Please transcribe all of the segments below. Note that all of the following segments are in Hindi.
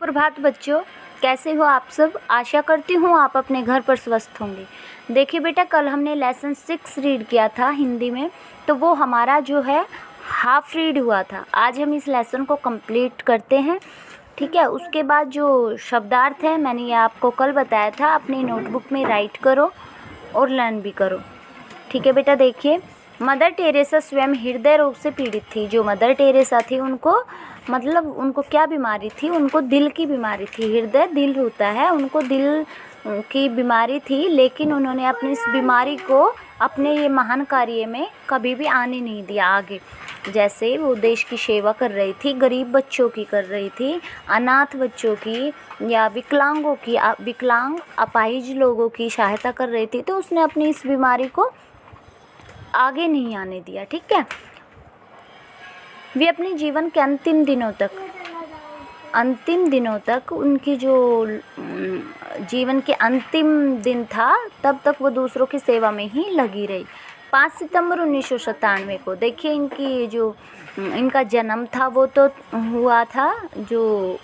प्रभात बच्चों, कैसे हो आप सब। आशा करती हूँ आप अपने घर पर स्वस्थ होंगे। देखिए बेटा, कल हमने लेसन 6 रीड किया था हिंदी में, तो वो हमारा जो है हाफ रीड हुआ था। आज हम इस लेसन को कंप्लीट करते हैं, ठीक है। उसके बाद जो शब्दार्थ है मैंने ये आपको कल बताया था, अपनी नोटबुक में राइट करो और लर्न भी करो, ठीक है बेटा। देखिए, मदर टेरेसा स्वयं हृदय रोग से पीड़ित थी। जो मदर टेरेसा थी उनको उनको क्या बीमारी थी, उनको दिल की बीमारी थी। हृदय दिल होता है, उनको दिल की बीमारी थी, लेकिन उन्होंने अपनी इस बीमारी को अपने ये महान कार्य में कभी भी आने नहीं दिया आगे। जैसे वो देश की सेवा कर रही थी, गरीब बच्चों की कर रही थी, अनाथ बच्चों की या विकलांगों की, विकलांग अपाहिज लोगों की सहायता कर रही थी, तो उसने अपनी इस बीमारी को आगे नहीं आने दिया, ठीक है। वे अपने जीवन के अंतिम दिनों तक उनकी जो जीवन के अंतिम दिन था तब तक वो दूसरों की सेवा में ही लगी रही। 5 सितंबर 1997 को देखिए, इनका जन्म था वो तो हुआ था, जो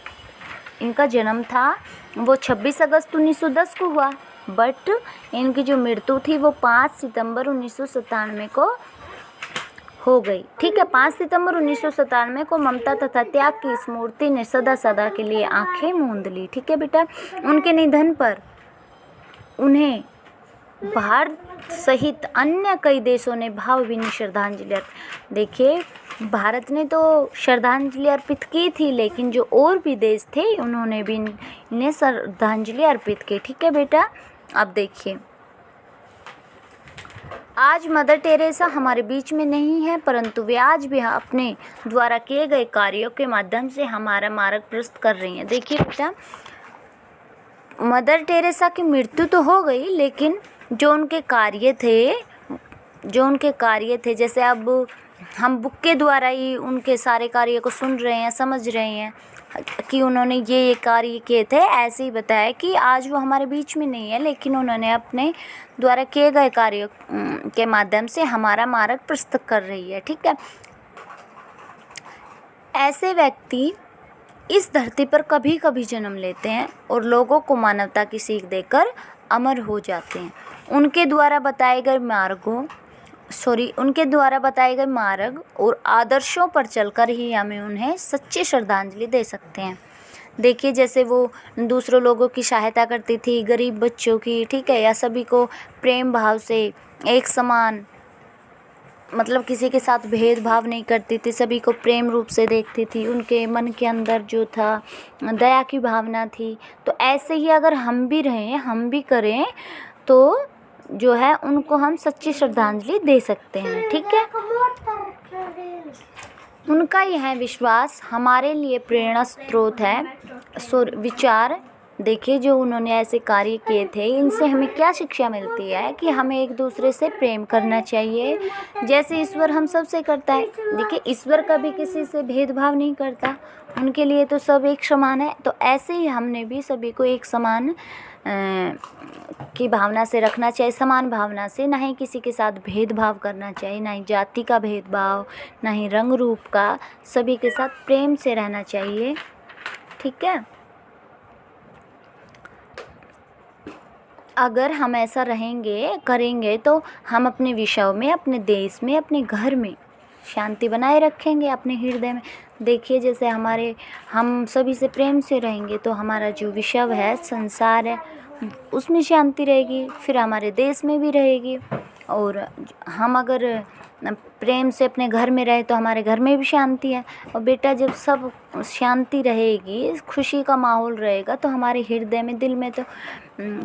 इनका जन्म था वो 26 अगस्त 1910 को हुआ, बट इनकी जो मृत्यु थी वो 5 सितंबर 1997 को हो गई, ठीक है। 5 सितंबर 1997 को ममता तथा त्याग की इस मूर्ति ने सदा सदा के लिए आंखें मूंद ली, ठीक है बेटा। उनके निधन पर उन्हें भारत सहित अन्य कई देशों ने भावभीनी श्रद्धांजलि अर्पित। देखिए, भारत ने तो श्रद्धांजलि अर्पित की थी, लेकिन जो और भी देश थे उन्होंने भी इन्हें श्रद्धांजलि अर्पित की, ठीक है बेटा। अब देखिए, आज मदर टेरेसा हमारे बीच में नहीं है, परंतु वे आज भी अपने द्वारा किए गए कार्यों के माध्यम से हमारा मार्ग प्रशस्त कर रही हैं। देखिए बेटा, मदर टेरेसा की मृत्यु तो हो गई, लेकिन जो उनके कार्य थे, जैसे अब हम बुक के द्वारा ही उनके सारे कार्य को सुन रहे हैं, समझ रहे हैं कि उन्होंने ये कार्य किए थे। ऐसे ही बताया कि आज वो हमारे बीच में नहीं है, लेकिन उन्होंने अपने द्वारा किए गए कार्यों के माध्यम से हमारा मार्ग प्रशस्त कर रही है, ठीक है। ऐसे व्यक्ति इस धरती पर कभी कभी जन्म लेते हैं और लोगों को मानवता की सीख देकर अमर हो जाते हैं। उनके द्वारा बताए गए मार्ग और आदर्शों पर चलकर ही हमें उन्हें सच्ची श्रद्धांजलि दे सकते हैं। देखिए, जैसे वो दूसरों लोगों की सहायता करती थी, गरीब बच्चों की, ठीक है, या सभी को प्रेम भाव से एक समान, मतलब किसी के साथ भेदभाव नहीं करती थी, सभी को प्रेम रूप से देखती थी। उनके मन के अंदर जो था दया की भावना थी। तो ऐसे ही अगर हम भी रहें, हम भी करें, तो जो है उनको हम सच्ची श्रद्धांजलि दे सकते हैं, ठीक है। उनका यह विश्वास हमारे लिए प्रेरणा स्रोत है। विचार देखिए, जो उन्होंने ऐसे कार्य किए थे, इनसे हमें क्या शिक्षा मिलती है कि हमें एक दूसरे से प्रेम करना चाहिए, जैसे ईश्वर हम सब से करता है। देखिए, ईश्वर कभी किसी से भेदभाव नहीं करता, उनके लिए तो सब एक समान है। तो ऐसे ही हमने भी सभी को एक समान की भावना से रखना चाहिए, समान भावना से, ना ही किसी के साथ भेदभाव करना चाहिए, ना ही जाति का भेदभाव, ना ही रंग रूप का, सभी के साथ प्रेम से रहना चाहिए, ठीक है। अगर हम ऐसा करेंगे तो हम अपने विषयों में, अपने देश में, अपने घर में शांति बनाए रखेंगे, अपने हृदय में। देखिए, जैसे हम सभी से प्रेम से रहेंगे तो हमारा जो विषय है, संसार है, उसमें शांति रहेगी, फिर हमारे देश में भी रहेगी। और हम अगर प्रेम से अपने घर में रहे तो हमारे घर में भी शांति है। और बेटा, जब सब शांति रहेगी, खुशी का माहौल रहेगा, तो हमारे हृदय में, दिल में तो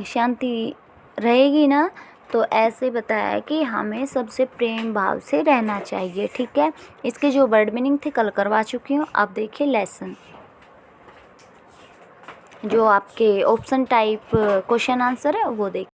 शांति रहेगी ना। तो ऐसे बताया है कि हमें सबसे प्रेम भाव से रहना चाहिए, ठीक है। इसके जो वर्ड मीनिंग थे कल करवा चुकी हूँ। अब देखिए लेसन, जो आपके ऑप्शन टाइप क्वेश्चन आंसर है वो देखिए।